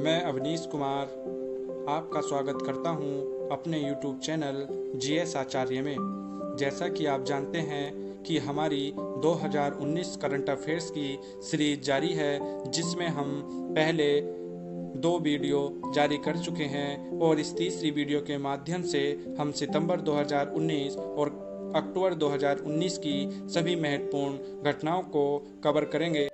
मैं अवनीश कुमार आपका स्वागत करता हूं अपने YouTube चैनल GS आचार्य में। जैसा कि आप जानते हैं कि हमारी 2019 करंट अफेयर्स की सीरीज जारी है, जिसमें हम पहले 2 वीडियो जारी कर चुके हैं और इस तीसरी वीडियो के माध्यम से हम सितंबर 2019 और अक्टूबर 2019 की सभी महत्वपूर्ण घटनाओं को कवर करेंगे।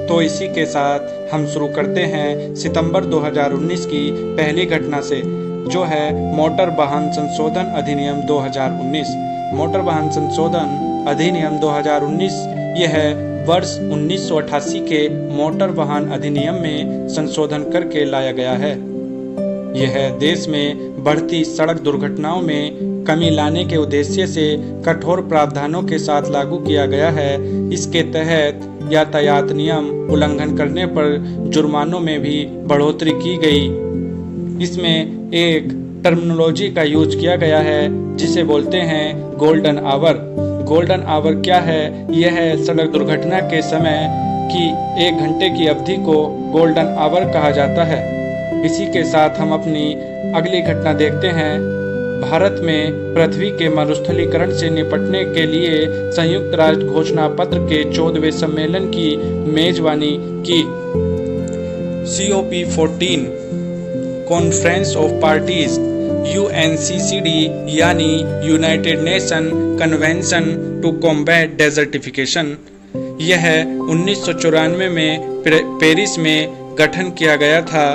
तो इसी के साथ हम शुरू करते हैं सितंबर 2019 की पहली घटना से, जो है मोटर वाहन संशोधन अधिनियम 2019। मोटर वाहन संशोधन अधिनियम 2019 यह वर्ष 1988 के मोटर वाहन अधिनियम में संशोधन करके लाया गया है। यह देश में बढ़ती सड़क दुर्घटनाओं में कमी लाने के उद्देश्य से कठोर प्रावधानों के साथ लागू किया गया है। इसके तहत यातायात नियम उल्लंघन करने पर जुर्मानों में भी बढ़ोतरी की गई। इसमें एक टर्मिनोलॉजी का यूज किया गया है जिसे बोलते हैं गोल्डन आवर। गोल्डन आवर क्या है? यह है सड़क दुर्घटना के समय की 1 घंटे की अवधि को गोल्डन आवर कहा जाता है। इसी के साथ हम अपनी अगली घटना देखते हैं। भारत में पृथ्वी के मरुस्थलीकरण से निपटने के लिए संयुक्त राष्ट्र घोषणा पत्र के 14वें सम्मेलन की मेजबानी की। COP14 conference of parties UNCCD यानी United Nation Convention to combat desertification, यह 1994 में पेरिस में गठन किया गया था।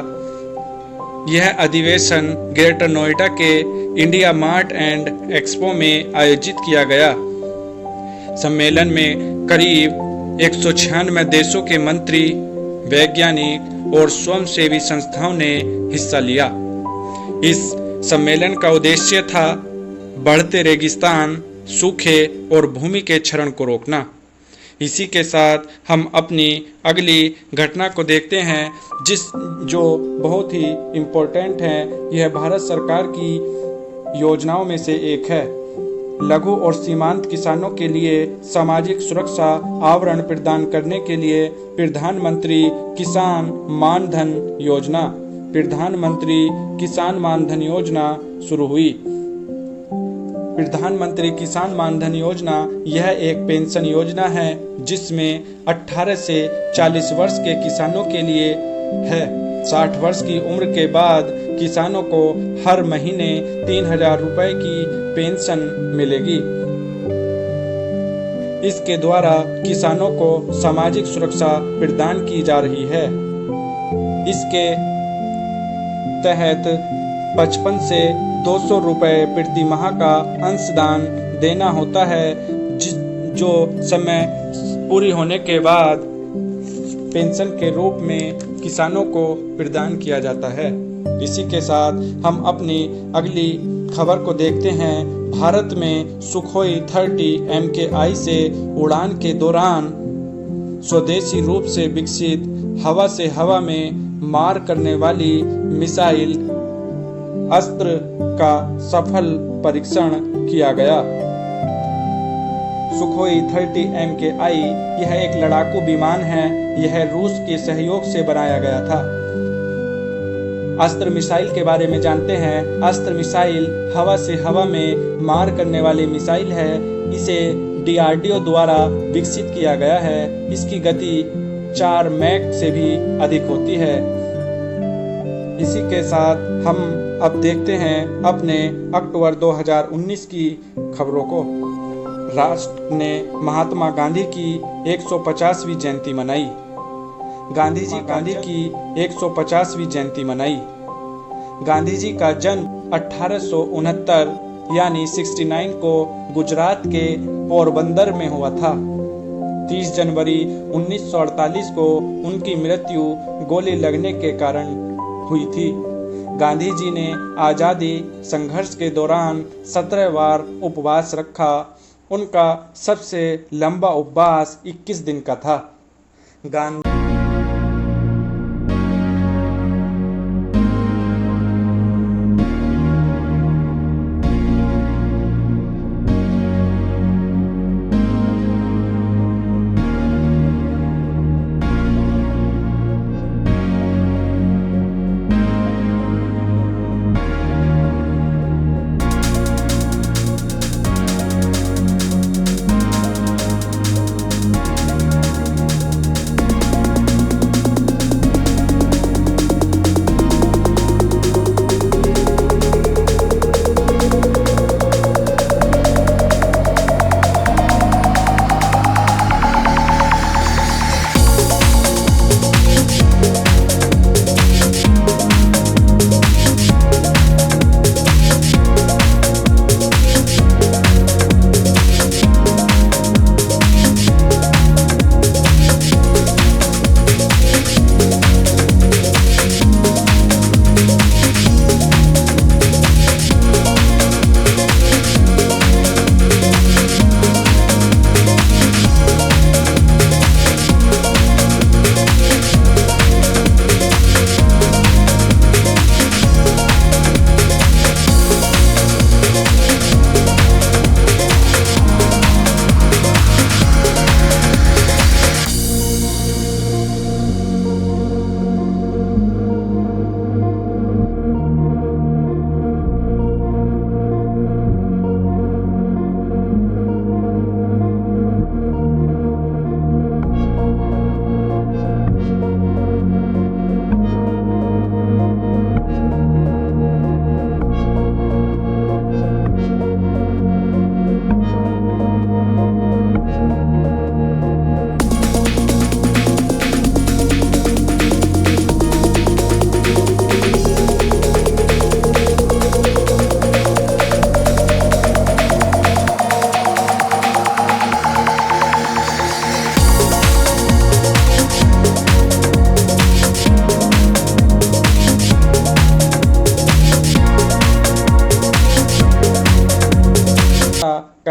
यह अधिवेशन ग्रेटर नोएडा के इंडिया मार्ट एंड एक्सपो में आयोजित किया गया। सम्मेलन में करीब 196 देशों के मंत्री, वैज्ञानिक और स्वयंसेवी संस्थाओं ने हिस्सा लिया। इस सम्मेलन का उद्देश्य था बढ़ते रेगिस्तान, सूखे और भूमि के क्षरण को रोकना। इसी के साथ हम अपनी अगली घटना को देखते हैं, जो बहुत ही इम्पोर्टेंट है। यह भारत सरकार की योजनाओं में से एक है। लघु और सीमांत किसानों के लिए सामाजिक सुरक्षा आवरण प्रदान करने के लिए प्रधानमंत्री किसान मानधन योजना शुरू हुई। प्रधानमंत्री किसान मानधन योजना यह एक पेंशन योजना है जिसमें 18 से 40 वर्ष के किसानों के लिए है। 60 वर्ष की उम्र के बाद किसानों को हर महीने 3000 रुपए की पेंशन मिलेगी। इसके द्वारा किसानों को सामाजिक सुरक्षा प्रदान की जा रही है। इसके तहत 55 से 200 रुपए प्रति माह का अंशदान देना होता है, जो समय पूरी होने के बाद पेंशन के रूप में किसानों को प्रदान किया जाता है। इसी के साथ हम अपनी अगली खबर को देखते हैं। भारत में सुखोई 30 MKI से उड़ान के दौरान स्वदेशी रूप से विकसित हवा से हवा में मार करने वाली मिसाइल अस्त्र का सफल परीक्षण किया गया। सुखोई 30 MKI यह एक लड़ाकू विमान है। यह रूस के सहयोग से बनाया गया था। अस्त्र मिसाइल के बारे में जानते हैं। अस्त्र मिसाइल हवा से हवा में मार करने वाली मिसाइल है। इसे DRDO द्वारा विकसित किया गया है। इसकी गति 4 मैक से भी अधिक होती है। इसी के साथ हम अब देखते हैं अपने अक्टूबर 2019 की खबरों को। राष्ट्र ने महात्मा गांधी की 150वीं जयंती मनाई। गांधी जी की 150वीं जयंती मनाई। गांधी जी का जन्म 1869 यानी 69 को गुजरात के पोरबंदर में हुआ था। 30 जनवरी 1948 को उनकी मृत्यु गोली लगने के कारण हुई थी। गांधी जी ने आज़ादी संघर्ष के दौरान 17 बार उपवास रखा। उनका सबसे लंबा उपवास 21 दिन का था। गांधी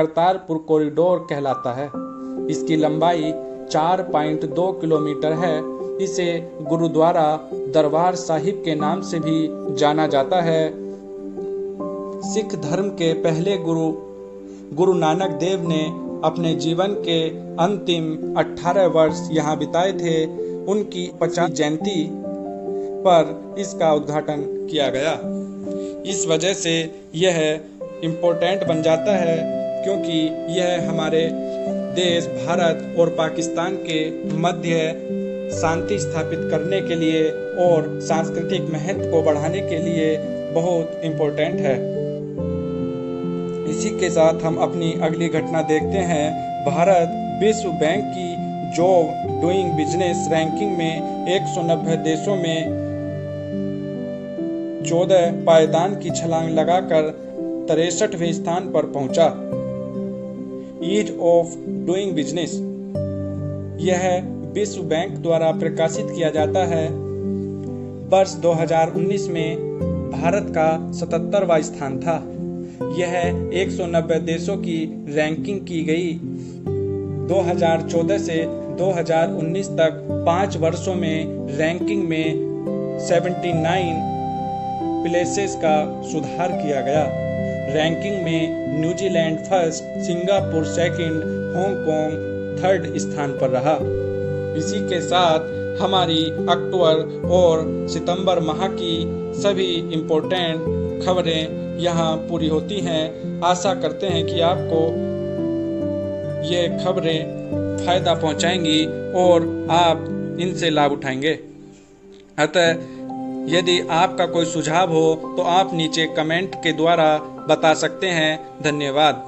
करतारपुर कॉरिडोर कहलाता है। इसकी लंबाई 4.2 किलोमीटर है। इसे गुरुद्वारा दरबार साहिब के नाम से भी जाना जाता है। सिख धर्म के पहले गुरु नानक देव ने अपने जीवन के अंतिम 18 वर्ष यहाँ बिताए थे। उनकी 50 जयंती पर इसका उद्घाटन किया गया। इस वजह से यह इम्पोर्टेंट बन जाता है, क्योंकि यह हमारे देश भारत और पाकिस्तान के मध्य शांति स्थापित करने के लिए और सांस्कृतिक महत्व को बढ़ाने के लिए बहुत इम्पोर्टेंट है। इसी के साथ हम अपनी अगली घटना देखते हैं। भारत विश्व बैंक की जॉब डूइंग बिजनेस रैंकिंग में 190 देशों में 14 पायदान की छलांग लगाकर 63वें स्थान पर पहुंचा। ईज ऑफ डूइंग बिजनेस यह विश्व बैंक द्वारा प्रकाशित किया जाता है। वर्ष 2019 में भारत का 77वां स्थान था। यह 190 देशों की रैंकिंग की गई। 2014 से 2019 तक 5 वर्षों में रैंकिंग में 79 प्लेसेस का सुधार किया गया। रैंकिंग में New Zealand first, Singapore second, Hong Kong third स्थान पर रहा। इसी के साथ हमारी अक्टूबर और सितंबर माह की सभी इम्पोर्टेंट खबरें यहाँ पूरी होती हैं। आशा करते हैं कि आपको ये खबरें फायदा पहुँचाएंगी और आप इनसे लाभ उठाएंगे। अतः यदि आपका कोई सुझाव हो तो आप नीचे कमेंट के द्वारा बता सकते हैं। धन्यवाद।